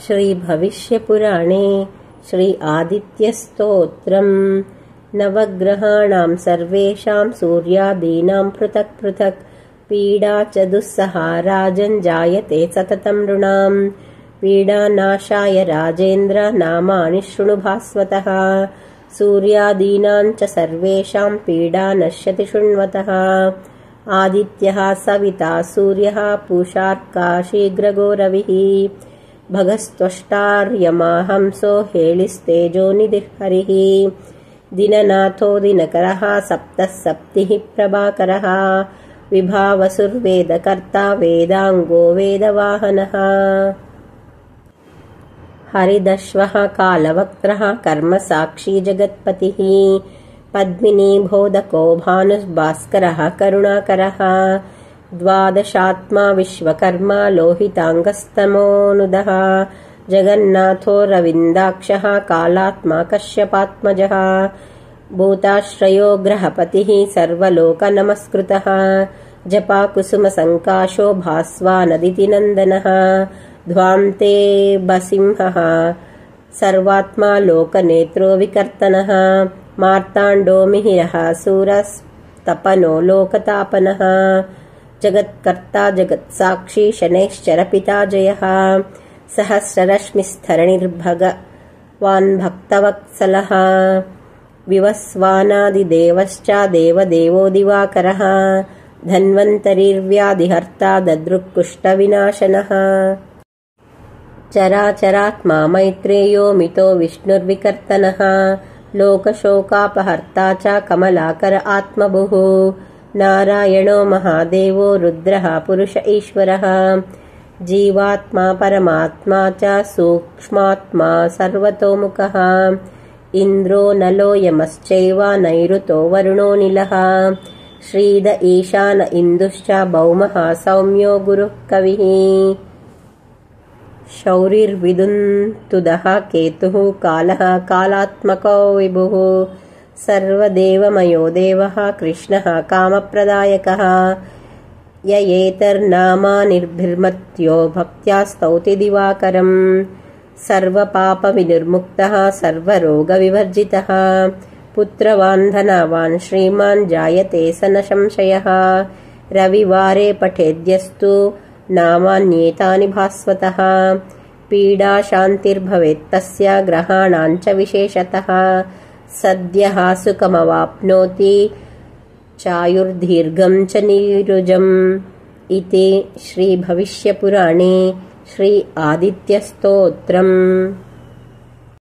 श्रीभविष्यपुराणे श्री आदित्यस्तोत्रम्। नवग्रहाणां सर्वेषां सूर्यादीनां पृथक् पृथक् पीडा च दुस्सहा राजञ्जायते सततं नृणां। पीडानाशाय राजेन्द्र नामानि शृणु भास्वतः। सूर्यादीनां च सर्वेषां पीडा नश्यति शृण्वतः। आदित्यः सविता सूर्यः पूषार्का शीघ्रगो रविः। भगस्त्वष्टार्यमा हंसो हेलिस्तेजोनिधिः हरिः। दिननाथो दिनकरः सप्तः सप्तिः प्रभाकरः। विभावसुर्वेदकर्ता वेदाङ्गो वेदवाहनः। हरिदश्वः कालवक्त्रः कर्मसाक्षी जगत्पतिः। पद्मिनी बोधको भानुर्भास्करः करुणाकरः। द्वादशात्मा विश्वकर्मा लोहिताङ्गस्तमोऽनुदः। जगन्नाथो रविन्दाक्षः कालात्मा कश्यपात्मजः। भूताश्रयो ग्रहपतिः सर्वलोकनमस्कृतः। जपाकुसुमसङ्काशो भास्वानदितिनन्दनः। ध्वान्ते बसिंहः सर्वात्मा लोकनेत्रो विकर्तनः। मार्ताण्डो मिहिरः सूरस्तपनो लोकतापनः। जगत्कर्ता जगत्साक्षी शनैश्चर पिता जयः। सहस्ररश्मिस्थरणिर्भगवान् भक्तवत्सलः। विवस्वानादिदेवश्च देवदेवो दिवाकरः। धन्वन्तरिर्व्याधिहर्ता ददृक्कुष्ठविनाशनः। चराचरात्मा मैत्रेयो मितो विष्णुर्विकर्तनः। लोकशोकापहर्ता च कमलाकर आत्मभुः। नारायणो महादेवो रुद्रः पुरुष ईश्वरः। जीवात्मा परमात्मा च सूक्ष्मात्मा सर्वतोमुखः। इन्द्रो नलो यमश्चैव नैऋतो वरुणो निलः। श्रीद ईशान इन्दुश्च भौमः सौम्यो गुरुः कविः। शौरिर्विदुन्तुदः केतुः कालः कालात्मको विभुः। सर्वदेवमयो देवः कृष्णः कामप्रदायकः। य एतर्नामानिर्भिर्मत्यो भक्त्या स्तौति दिवाकरम्। सर्वपापविनिर्मुक्तः सर्वरोगविवर्जितः। पुत्रवान् धनवान् श्रीमान् जायते स न संशयः। रविवारे पठेद्यस्तु नामान्येतानि भास्वतः। पीडा शान्तिर्भवेत्तस्य ग्रहाणां च विशेषतः। सद्यः सुखमवाप्नोति चायुर्दीर्घं च नीरुजम्। इति श्रीभविष्यपुराणे श्री आदित्यस्तोत्रम्।